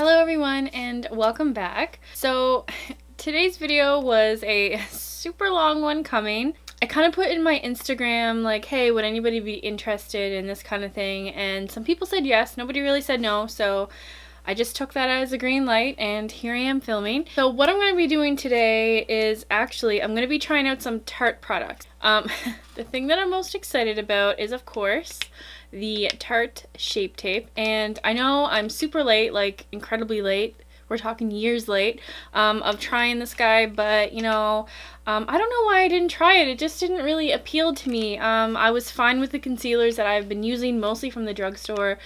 Hello everyone and welcome back. So today's video was a super long one coming. I kind of put in my Instagram like, hey, would anybody be interested in this kind of thing? And some people said yes, nobody really said no, so I just took that as a green light and here I am filming. So what I'm going to be doing today is actually I'm going to be trying out some Tarte products. The thing that I'm most excited about is, of course, the Tarte Shape Tape, and I know I'm super late, like incredibly late, we're talking years late, of trying this guy, but you know, I don't know why I didn't try it. It just didn't really appeal to me. I was fine with the concealers that I've been using, mostly from the drugstore.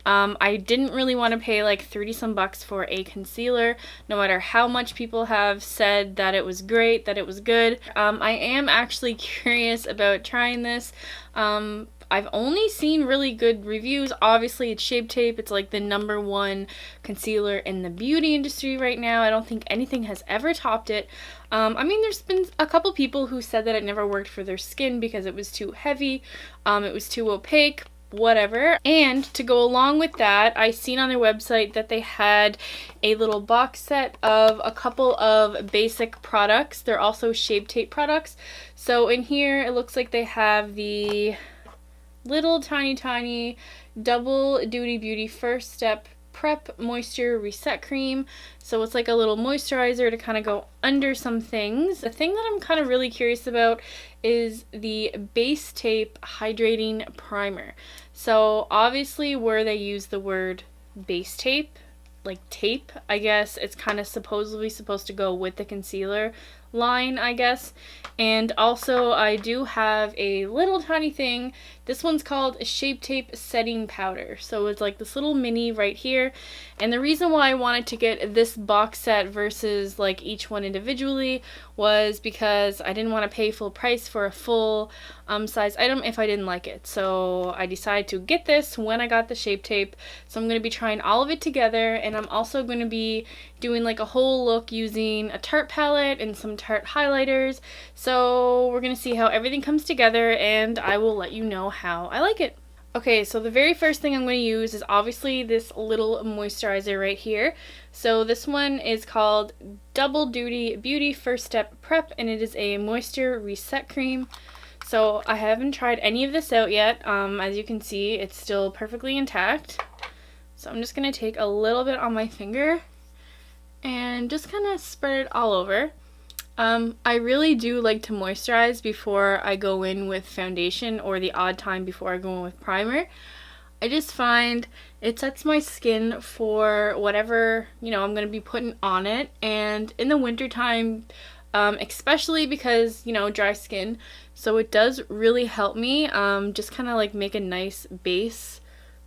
I didn't really want to pay like 30 some bucks for a concealer, no matter how much people have said that it was great, that it was good. I am actually curious about trying this. I've only seen really good reviews. Obviously, it's Shape Tape. It's like the #1 concealer in the beauty industry right now. I don't think anything has ever topped it. I mean, there's been a couple people who said that it never worked for their skin because it was too heavy, it was too opaque, whatever. And to go along with that, I seen on their website that they had a little box set of a couple of basic products. They're also Shape Tape products. So in here, it looks like they have the little tiny double duty beauty first step prep moisture reset cream. So it's like a little moisturizer to kind of go under some things. The thing that I'm kind of really curious about is the Base Tape Hydrating Primer. So obviously where they use the word base tape, like tape, I guess it's kind of supposedly supposed to go with the concealer line, I guess. And also I do have a little tiny thing. This one's called Shape Tape Setting Powder. So it's like this little mini right here. And the reason why I wanted to get this box set versus like each one individually was because I didn't want to pay full price for a full size item if I didn't like it. So I decided to get this when I got the Shape Tape. So I'm going to be trying all of it together, and I'm also going to be doing like a whole look using a Tarte palette and some Tarte highlighters. So we're going to see how everything comes together, and I will let you know how I like it. Okay, so the very first thing I'm going to use is obviously this little moisturizer right here. So this one is called Double Duty Beauty First Step Prep, and it is a moisture reset cream. So I haven't tried any of this out yet. As you can see, it's still perfectly intact. So I'm just going to take a little bit on my finger and just kind of spread it all over. I really do like to moisturize before I go in with foundation, or the odd time before I go in with primer. I just find it sets my skin for whatever, you know, I'm going to be putting on it. And in the winter time, especially because, you know, dry skin, so it does really help me just kind of like make a nice base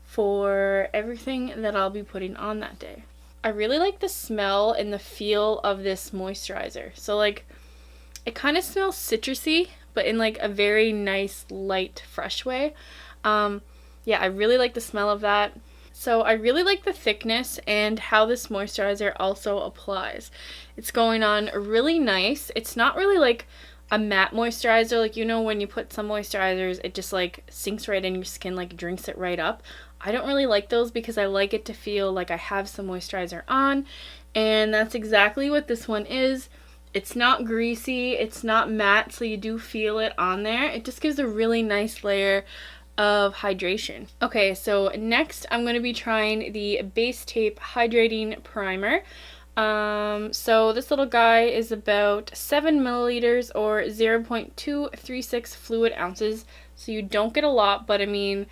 for everything that I'll be putting on that day. I really like the smell and the feel of this moisturizer. So like, it kind of smells citrusy, but in like a very nice, light, fresh way. Yeah, I really like the smell of that. So I really like the thickness and how this moisturizer also applies. It's going on really nice. It's not really like a matte moisturizer, like, you know, when you put some moisturizers, it just like sinks right in your skin, like drinks it right up. I don't really like those because I like it to feel like I have some moisturizer on, and that's exactly what this one is. It's not greasy, it's not matte, so you do feel it on there. It just gives a really nice layer of hydration. Okay, so next I'm going to be trying the Base Tape Hydrating Primer. So this little guy is about 7 milliliters or 0.236 fluid ounces, so you don't get a lot, but I mean,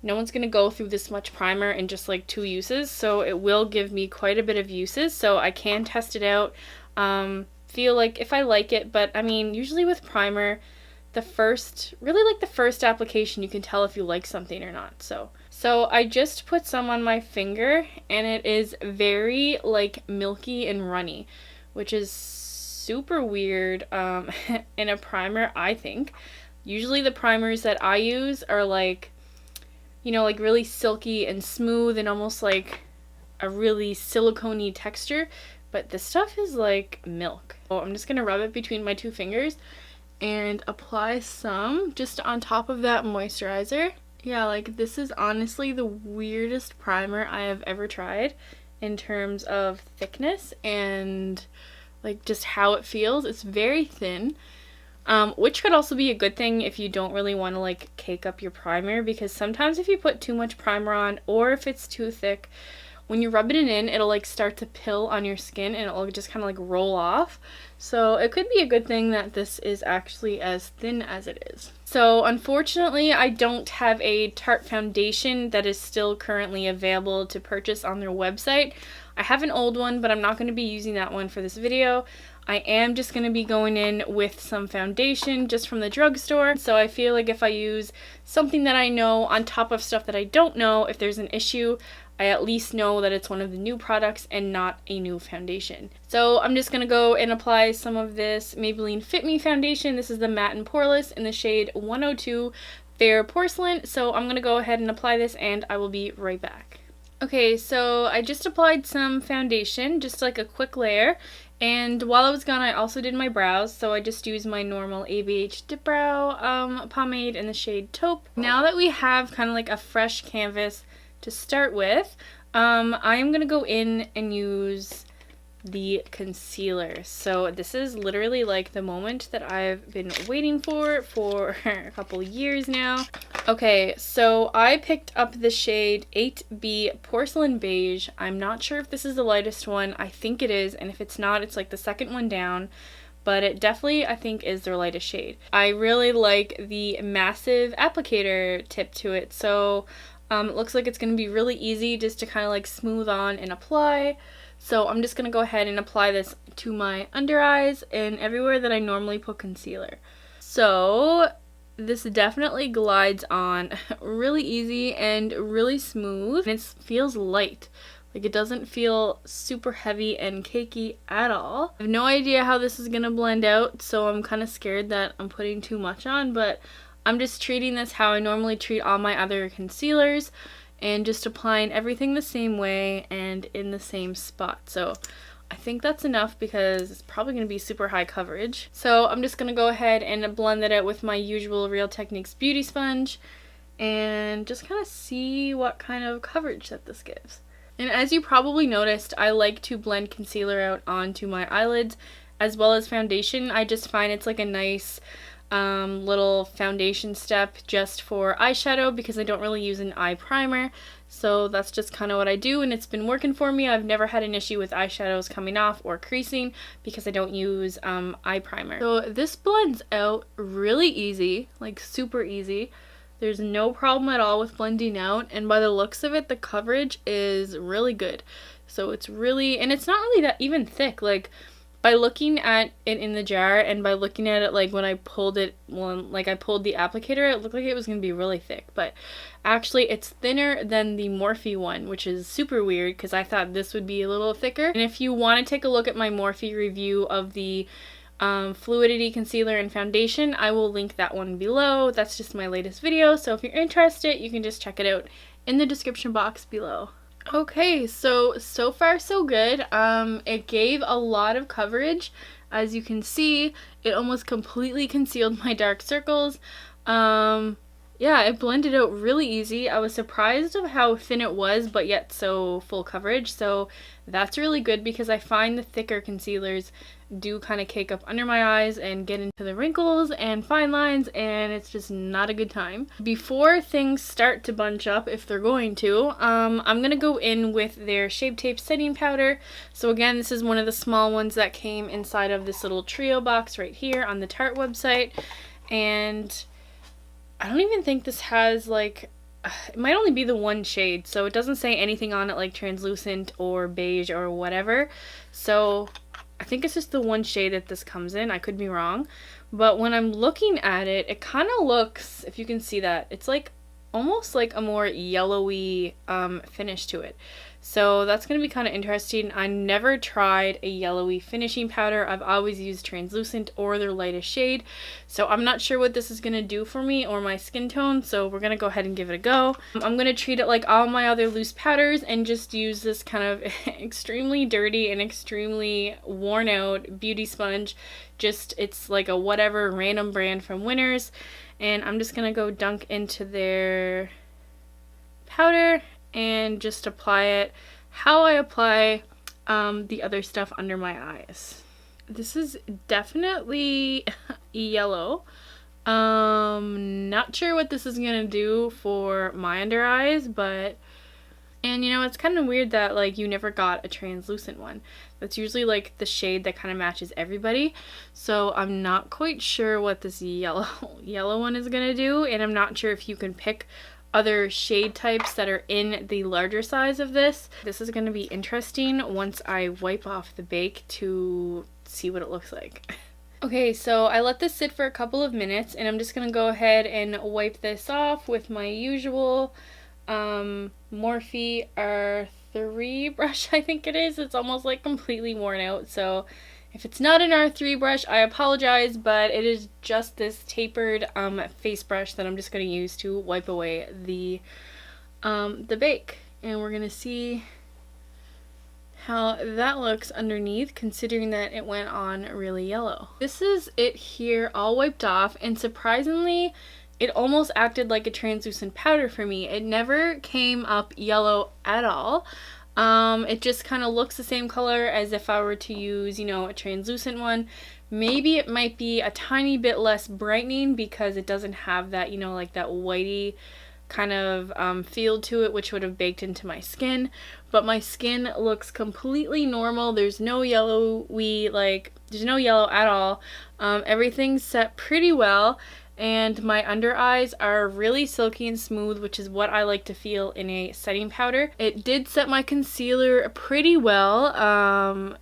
no one's going to go through this much primer in just like 2 uses, so it will give me quite a bit of uses, so I can test it out, feel like if I like it. But I mean, usually with primer, the first application, you can tell if you like something or not. So I just put some on my finger, and it is very like milky and runny, which is super weird in a primer, I think. Usually the primers that I use are like, you know, like really silky and smooth and almost like a really silicone-y texture, but this stuff is like milk. So I'm just gonna rub it between my 2 fingers and apply some just on top of that moisturizer. Yeah, like this is honestly the weirdest primer I have ever tried, in terms of thickness and like just how it feels. It's very thin, which could also be a good thing if you don't really want to like cake up your primer, because sometimes if you put too much primer on or if it's too thick, when you rub it in, it'll like start to pill on your skin and it'll just kind of like roll off. So it could be a good thing that this is actually as thin as it is. So unfortunately, I don't have a Tarte foundation that is still currently available to purchase on their website. I have an old one, but I'm not going to be using that one for this video. I am just going to be going in with some foundation just from the drugstore. So I feel like if I use something that I know on top of stuff that I don't know, if there's an issue, I at least know that it's one of the new products and not a new foundation. So I'm just going to go and apply some of this Maybelline Fit Me Foundation. This is the Matte and Poreless in the shade 102 Fair Porcelain. So I'm going to go ahead and apply this and I will be right back. Okay, so I just applied some foundation, just like a quick layer. And while I was gone, I also did my brows, so I just used my normal ABH Dip Brow pomade in the shade Taupe. Now that we have kind of like a fresh canvas to start with, I am going to go in and use the concealer. So this is literally like the moment that I've been waiting for a couple years now. Okay, so I picked up the shade 8B Porcelain Beige. I'm not sure if this is the lightest one. I think it is, and if it's not, it's like the second one down. But it definitely, I think, is their lightest shade. I really like the massive applicator tip to it. So it looks like it's going to be really easy just to kind of like smooth on and apply. So I'm just going to go ahead and apply this to my under eyes and everywhere that I normally put concealer. So this definitely glides on really easy and really smooth. And it feels light. Like, it doesn't feel super heavy and cakey at all. I have no idea how this is going to blend out, so I'm kind of scared that I'm putting too much on, but I'm just treating this how I normally treat all my other concealers and just applying everything the same way and in the same spot. So I think that's enough because it's probably going to be super high coverage. So I'm just going to go ahead and blend it out with my usual Real Techniques beauty sponge and just kind of see what kind of coverage that this gives. And as you probably noticed, I like to blend concealer out onto my eyelids as well as foundation. I just find it's like a nice little foundation step just for eyeshadow because I don't really use an eye primer. So that's just kind of what I do, and it's been working for me. I've never had an issue with eyeshadows coming off or creasing because I don't use eye primer. So this blends out really easy, like super easy. There's no problem at all with blending out, and by the looks of it, the coverage is really good. So it's really, and it's not really that even thick. Like, by looking at it in the jar and by looking at it like when I pulled it, like I pulled the applicator, it looked like it was going to be really thick. But actually it's thinner than the Morphe one, which is super weird because I thought this would be a little thicker. And if you want to take a look at my Morphe review of the Fluidity Concealer and Foundation, I will link that one below. That's just my latest video, so if you're interested, you can just check it out in the description box below. Okay, so far so good. It gave a lot of coverage. As you can see, it almost completely concealed my dark circles. Yeah, it blended out really easy. I was surprised of how thin it was, but yet so full coverage. So that's really good because I find the thicker concealers do kind of cake up under my eyes and get into the wrinkles and fine lines, and it's just not a good time. Before things start to bunch up, if they're going to, I'm going to go in with their Shape Tape setting powder. So again, this is one of the small ones that came inside of this little trio box right here on the Tarte website. And I don't even think this has like, it might only be the one shade, so it doesn't say anything on it like translucent or beige or whatever. So I think it's just the one shade that this comes in. I could be wrong. But when I'm looking at it, it kind of looks, if you can see that, it's like almost like a more yellowy finish to it. So that's going to be kind of interesting. I never tried a yellowy finishing powder. I've always used translucent or their lightest shade. So I'm not sure what this is going to do for me or my skin tone. So we're going to go ahead and give it a go. I'm going to treat it like all my other loose powders and just use this kind of extremely dirty and extremely worn out beauty sponge. Just, it's like a whatever random brand from Winners. And I'm just going to go dunk into their powder and just apply it how I apply the other stuff under my eyes. This is definitely yellow. Not sure what this is gonna do for my under eyes, but, and you know, it's kind of weird that like you never got a translucent one. That's usually like the shade that kind of matches everybody. So I'm not quite sure what this yellow one is gonna do, and I'm not sure if you can pick other shade types that are in the larger size of this. This is gonna be interesting once I wipe off the bake to see what it looks like. Okay, so I let this sit for a couple of minutes, and I'm just gonna go ahead and wipe this off with my usual Morphe R3 brush, I think it is. It's almost like completely worn out, so if it's not an R3 brush, I apologize, but it is just this tapered face brush that I'm just gonna use to wipe away the bake. And we're gonna see how that looks underneath, considering that it went on really yellow. This is it here, all wiped off, and surprisingly, it almost acted like a translucent powder for me. It never came up yellow at all. It just kind of looks the same color as if I were to use, you know, a translucent one. Maybe it might be a tiny bit less brightening because it doesn't have that, you know, like that whitey kind of feel to it, which would have baked into my skin. But my skin looks completely normal. There's no yellowy, like, there's no yellow at all. Everything's set pretty well. And my under eyes are really silky and smooth, which is what I like to feel in a setting powder. It did set my concealer pretty well.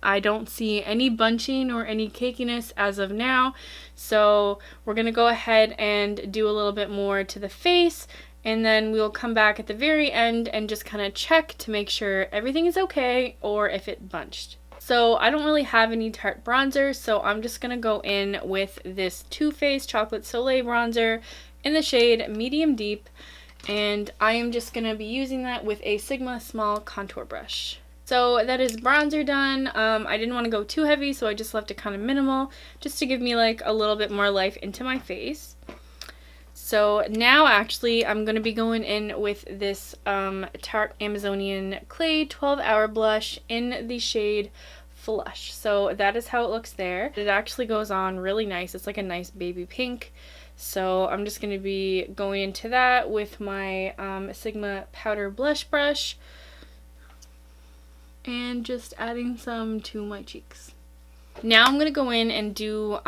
I don't see any bunching or any cakiness as of now. So we're going to go ahead and do a little bit more to the face. And then we'll come back at the very end and just kind of check to make sure everything is okay or if it bunched. So I don't really have any Tarte bronzer, so I'm just going to go in with this Too Faced Chocolate Soleil bronzer in the shade Medium Deep. And I am just going to be using that with a Sigma small contour brush. So that is bronzer done. I didn't want to go too heavy, so I just left it kind of minimal, just to give me like a little bit more life into my face. So now actually I'm going to be going in with this Tarte Amazonian Clay 12-Hour Blush in the shade Flush. So that is how it looks there. It actually goes on really nice. It's like a nice baby pink. So I'm just going to be going into that with my Sigma Powder Blush Brush and just adding some to my cheeks. Now I'm going to go in and do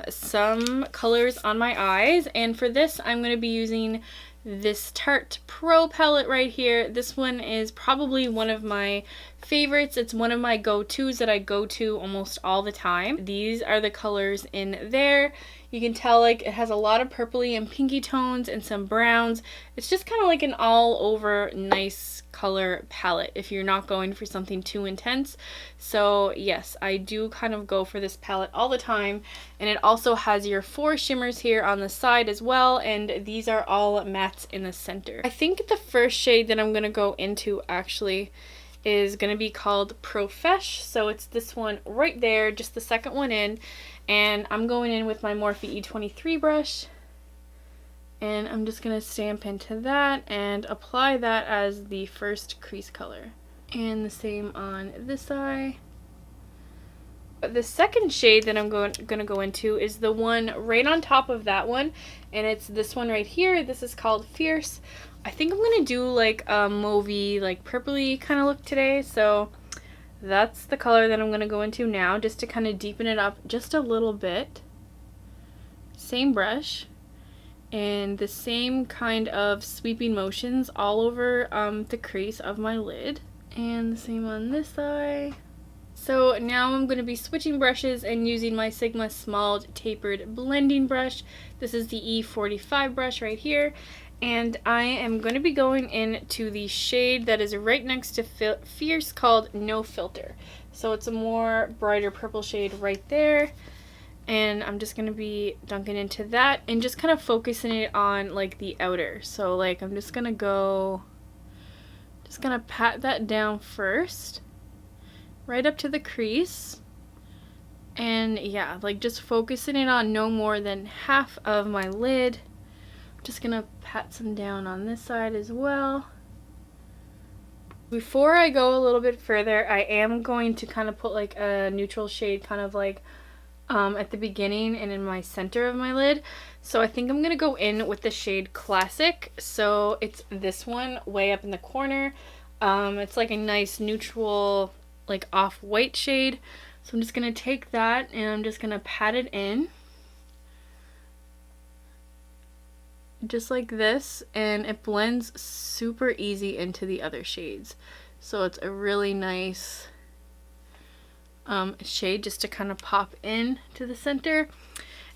some colors on my eyes, and for this I'm going to be using this Tarte Pro Palette right here. This one is probably one of my favorites. It's one of my go-tos that I go to almost all the time. These are the colors in there. You can tell like it has a lot of purpley and pinky tones and some browns. It's just kind of like an all-over nice color palette if you're not going for something too intense. So yes, I do kind of go for this palette all the time, and it also has your 4 shimmers here on the side as well, and these are all mattes in the center. I think the first shade that I'm going to go into actually is going to be called Profesh, so it's this one right there, just the second one in, and I'm going in with my Morphe E23 brush. And I'm just going to stamp into that and apply that as the first crease color. And the same on this eye. The second shade that I'm going to go into is the one right on top of that one. And it's this one right here. This is called Fierce. I think I'm going to do like a mauvey, like purpley kind of look today. So that's the color that I'm going to go into now, just to kind of deepen it up just a little bit. Same brush. And the same kind of sweeping motions all over the crease of my lid. And the same on this eye. So now I'm going to be switching brushes and using my Sigma Small Tapered Blending Brush. This is the E45 brush right here. And I am going to be going into the shade that is right next to Fierce called No Filter. So it's a more brighter purple shade right there. And I'm just going to be dunking into that and just kind of focusing it on like the outer. So like I'm just going to pat that down first, right up to the crease. And yeah, like just focusing it on no more than half of my lid. I'm just going to pat some down on this side as well. Before I go a little bit further, I am going to kind of put like a neutral shade kind of like at the beginning and in my center of my lid. So I think I'm going to go in with the shade Classic. So it's this one way up in the corner. It's like a nice neutral like off-white shade. So I'm just going to take that and I'm just going to pat it in. Just like this, and it blends super easy into the other shades. So it's a really nice shade just to kind of pop in to the center.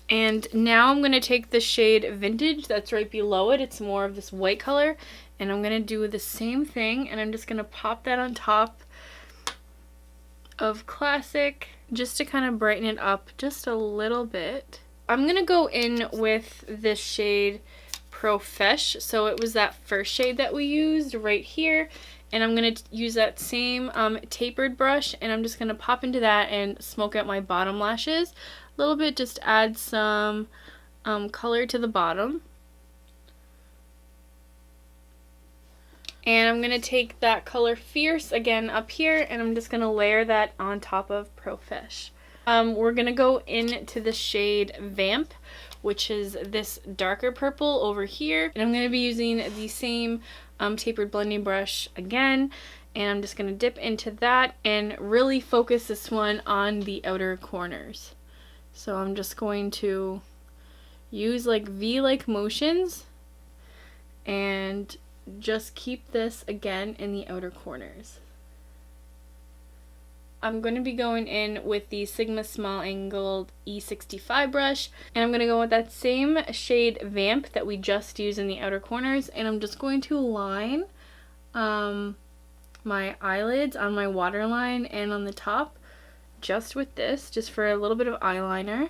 And now I'm going to take the shade Vintage that's right below it. It's more of this white color, and I'm going to do the same thing, and I'm just going to pop that on top of Classic just to kind of brighten it up just a little bit. I'm going to go in with this shade Profesh. So it was that first shade that we used right here, and I'm going to use that same tapered brush, and I'm just going to pop into that and smoke out my bottom lashes a little bit, just add some color to the bottom. And I'm going to take that color Fierce again up here, and I'm just going to layer that on top of Profesh. We're going to go into the shade Vamp, which is this darker purple over here. And I'm going to be using the same tapered blending brush again. And I'm just going to dip into that and really focus this one on the outer corners. So I'm just going to use like V-like motions and just keep this again in the outer corners. I'm going to be going in with the Sigma Small Angled E65 brush, and I'm going to go with that same shade Vamp that we just used in the outer corners, and I'm just going to line my eyelids on my waterline and on the top just with this, just for a little bit of eyeliner.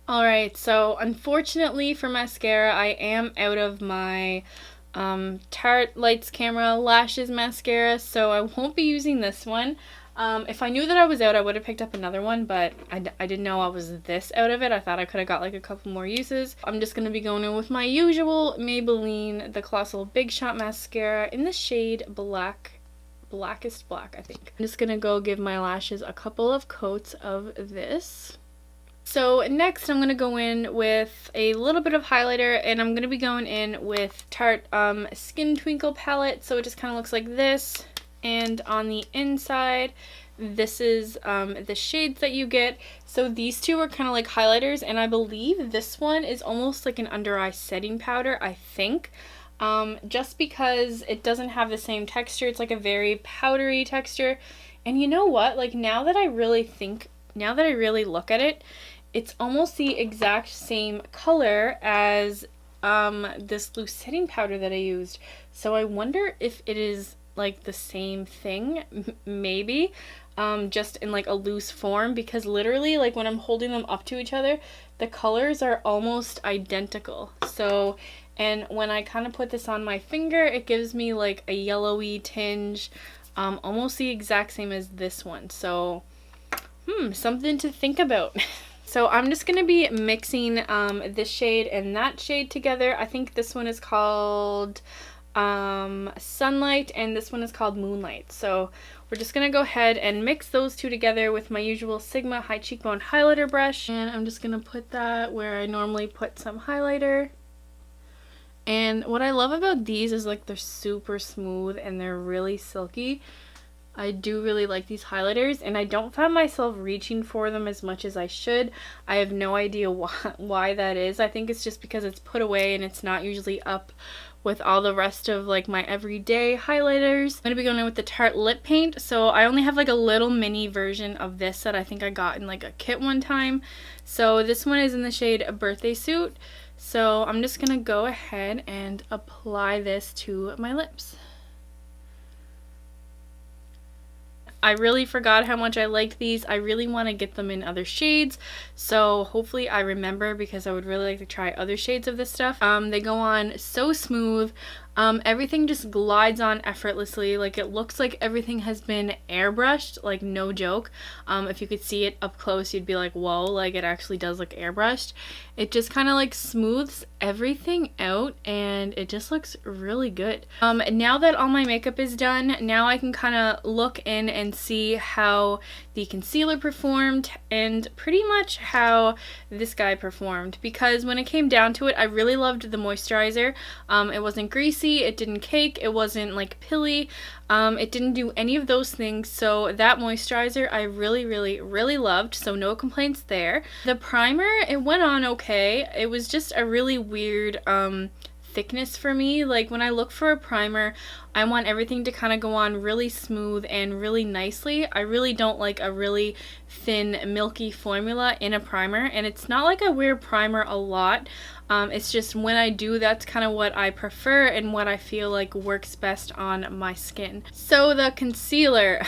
Alright, so unfortunately for mascara, I am out of my Tarte Lights Camera Lashes mascara, so I won't be using this one. If I knew that I was out, I would have picked up another one, but I didn't know I was this out of it. I thought I could have got like a couple more uses. I'm just going to be going in with my usual Maybelline The Colossal Big Shot mascara in the shade Blackest Black, I think. I'm just going to go give my lashes a couple of coats of this. So next I'm going to go in with a little bit of highlighter, and I'm going to be going in with Tarte Skin Twinkle palette. So it just kind of looks like this, and on the inside this is the shades that you get. So these two are kind of like highlighters, and I believe this one is almost like an under eye setting powder, I think. Just because it doesn't have the same texture. It's like a very powdery texture. And you know what? Like now that I really look at it, it's almost the exact same color as this loose setting powder that I used. So I wonder if it is like the same thing, maybe, just in like a loose form, because literally like when I'm holding them up to each other, the colors are almost identical. So, and when I kind of put this on my finger, it gives me like a yellowy tinge, almost the exact same as this one. So, something to think about. So I'm just going to be mixing this shade and that shade together. I think this one is called Sunlight, and this one is called Moonlight. So we're just going to go ahead and mix those two together with my usual Sigma High Cheekbone highlighter brush. And I'm just going to put that where I normally put some highlighter. And what I love about these is like they're super smooth and they're really silky. I do really like these highlighters, and I don't find myself reaching for them as much as I should. I have no idea why that is. I think it's just because it's put away and it's not usually up with all the rest of like my everyday highlighters. I'm going to be going in with the Tarte Lip Paint. So I only have like a little mini version of this that I think I got in like a kit one time. So this one is in the shade Birthday Suit. So I'm just going to go ahead and apply this to my lips. I really forgot how much I liked these. I really want to get them in other shades, so hopefully I remember, because I would really like to try other shades of this stuff. They go on so smooth. Everything just glides on effortlessly. Like it looks like everything has been airbrushed, like no joke. If you could see it up close, you'd be like, whoa, like it actually does look airbrushed. It just kind of like smooths everything out and it just looks really good. Now that all my makeup is done, now I can kind of look in and see how the concealer performed and pretty much how this guy performed, because when it came down to it, I really loved the moisturizer. It wasn't greasy, it didn't cake, it wasn't like pilly, it didn't do any of those things, so that moisturizer I really loved, so no complaints there. The primer, it went on okay. It was just a really weird thickness for me. Like when I look for a primer, I want everything to kind of go on really smooth and really nicely. I really don't like a really thin milky formula in a primer, and it's not like I wear primer a lot. It's just when I do, that's kind of what I prefer and what I feel like works best on my skin. So the concealer,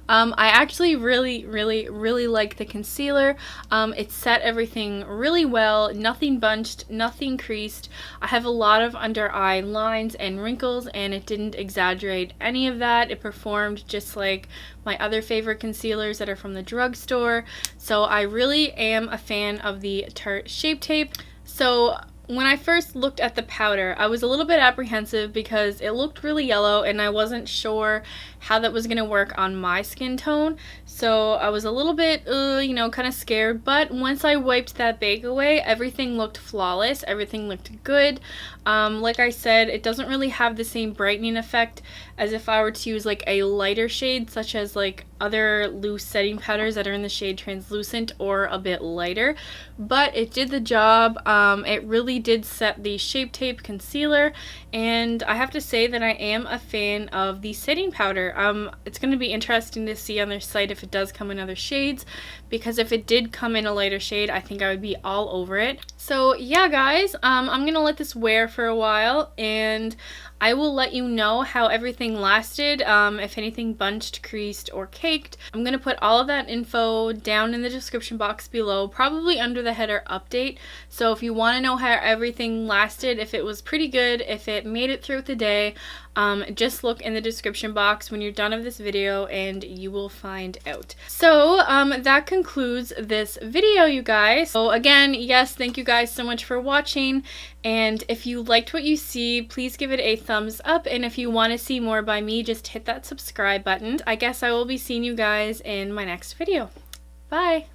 I actually really like the concealer. It set everything really well, nothing bunched, nothing creased. I have a lot of under eye lines and wrinkles, and it didn't exaggerate any of that. It performed just like my other favorite concealers that are from the drugstore. So I really am a fan of the Tarte Shape Tape. So when I first looked at the powder, I was a little bit apprehensive because it looked really yellow and I wasn't sure how that was going to work on my skin tone. So I was a little bit, you know, kind of scared. But once I wiped that bake away, everything looked flawless. Everything looked good. Like I said, it doesn't really have the same brightening effect as if I were to use like a lighter shade, such as like other loose setting powders that are in the shade translucent or a bit lighter. But it did the job. It really did set the Shape Tape concealer, and I have to say that I am a fan of the setting powder. It's going to be interesting to see on their site if it does come in other shades, because if it did come in a lighter shade, I think I would be all over it. So yeah guys, I'm going to let this wear for a while, and I will let you know how everything lasted, if anything bunched, creased, or caked. I'm going to put all of that info down in the description box below, probably under the header update. So if you want to know how everything lasted, if it was pretty good, if it made it through the day, just look in the description box when you're done with this video and you will find out. So that concludes this video, you guys. So again, yes, thank you guys so much for watching, and if you liked what you see, please give it a thumbs up, and if you want to see more by me, just hit that subscribe button. I guess I will be seeing you guys in my next video. Bye!